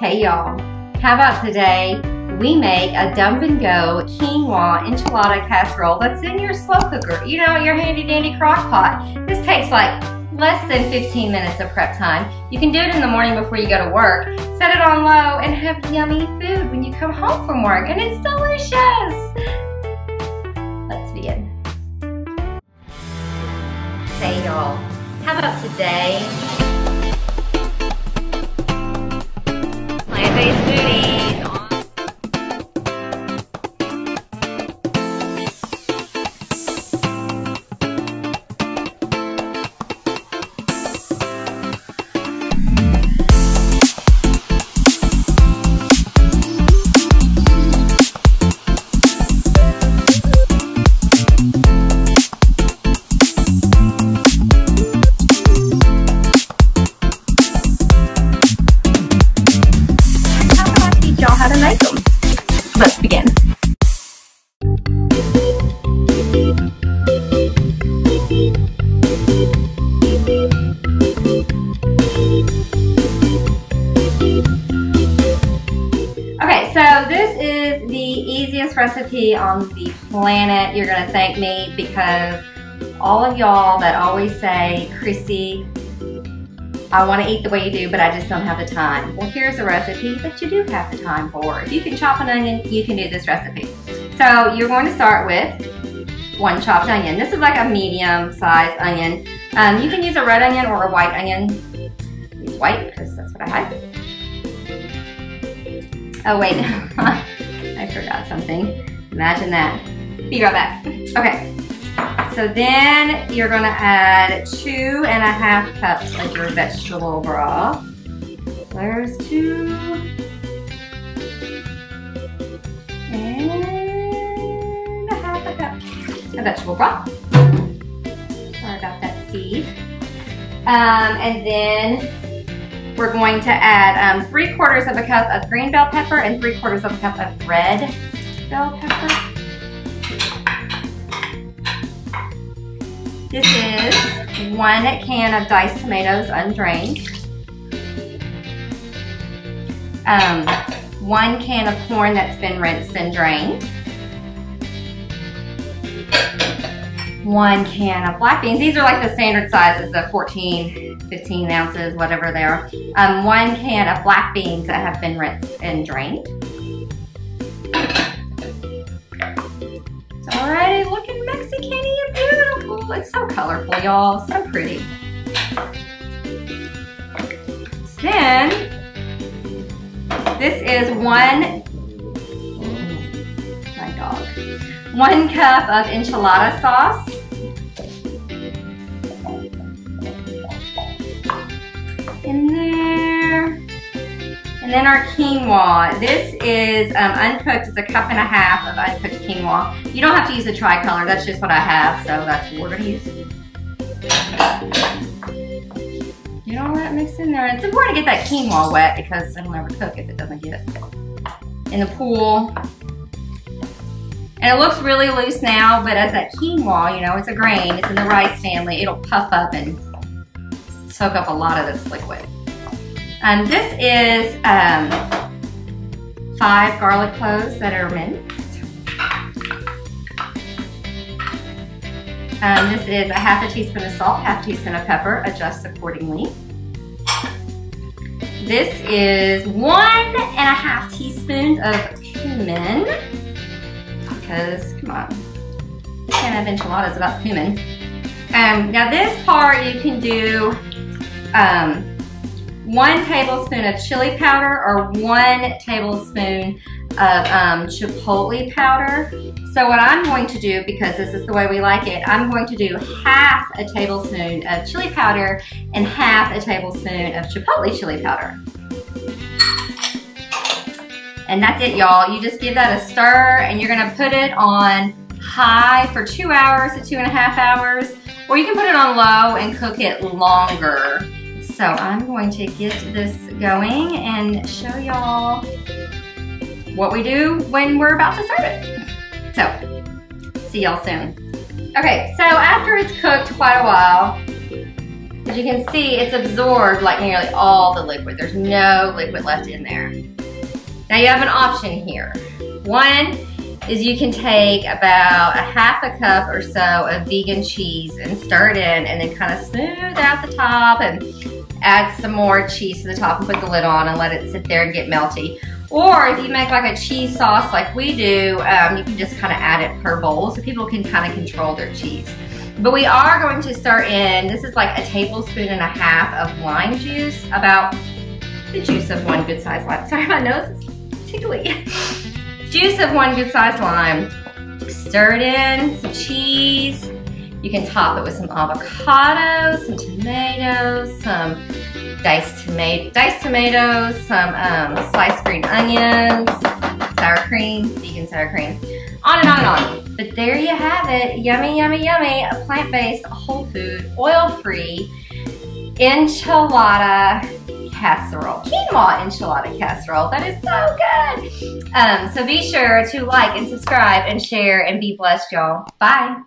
Hey y'all, how about today we make a dump and go quinoa enchilada casserole that's in your slow cooker, you know, your handy dandy crock pot. This takes like less than 15 minutes of prep time. You can do it in the morning before you go to work. Set it on low and have yummy food when you come home from work, and it's delicious. Let's begin. Hey y'all, how about today? Plant-based foodies on. How to make them. Let's begin. Okay, so this is the easiest recipe on the planet. You're gonna thank me because all of y'all that always say, Chrissy, I want to eat the way you do, but I just don't have the time. Well, here's a recipe that you do have the time for. If you can chop an onion, you can do this recipe. So you're going to start with one chopped onion. This is like a medium-sized onion. You can use a red onion or a white onion. Use white because that's what I have. Oh wait, I forgot something. Imagine that. Be right back. Okay. So then you're going to add 2.5 cups of your vegetable broth. There's 2. And 1/2 cup of vegetable broth. Sorry about that, Steve. And then we're going to add 3/4 of a cup of green bell pepper and 3/4 of a cup of red bell pepper. This is 1 can of diced tomatoes, undrained. 1 can of corn that's been rinsed and drained. 1 can of black beans. These are like the standard sizes of 14, 15 ounces, whatever they are. 1 can of black beans that have been rinsed and drained. It's already looking Mexican-y and beautiful. It's so colorful, y'all. So pretty. Then, this is 1 cup of enchilada sauce. In there. And then our quinoa. This is uncooked. It's a 1.5 cups of uncooked quinoa. You don't have to use a tricolor. That's just what I have, so that's what we're going to use. Get all that mixed in there. It's important to get that quinoa wet because it'll never cook if it doesn't get in the pool. And it looks really loose now, but as that quinoa, you know, it's a grain. It's in the rice family. It'll puff up and soak up a lot of this liquid. This is 5 garlic cloves that are minced. This is 1/2 teaspoon of salt, 1/2 teaspoon of pepper, adjust accordingly. This is 1.5 teaspoons of cumin, because, come on, you can't have enchiladas without cumin. Now this part you can do 1 tablespoon of chili powder or 1 tablespoon of chipotle powder. So what I'm going to do, because this is the way we like it, I'm going to do 1/2 tablespoon of chili powder and 1/2 tablespoon of chipotle chili powder. And that's it, y'all. You just give that a stir and you're gonna put it on high for 2 hours to 2.5 hours, or you can put it on low and cook it longer. So I'm going to get this going and show y'all what we do when we're about to serve it. So, see y'all soon. Okay, so after it's cooked quite a while, As you can see, it's absorbed like nearly all the liquid. There's no liquid left in there. Now you have an option here. One is you can take about a half a cup or so of vegan cheese and stir it in and then kind of smooth out the top and add some more cheese to the top and put the lid on and let it sit there and get melty. Or if you make like a cheese sauce like we do, you can just kind of add it per bowl so people can kind of control their cheese. But we are going to stir in, this is like a tablespoon and a half of lime juice, about the juice of one good sized lime. Sorry, my nose is tickly. Juice of one good sized lime. Stir it in, some cheese. You can top it with some avocado, some tomatoes, some diced tomatoes, some sliced green onions, sour cream, vegan sour cream, on and on and on. But there you have it, yummy, yummy, yummy, a plant-based, whole food, oil-free enchilada casserole, quinoa enchilada casserole. That is so good. So be sure to like and subscribe and share and be blessed, y'all. Bye.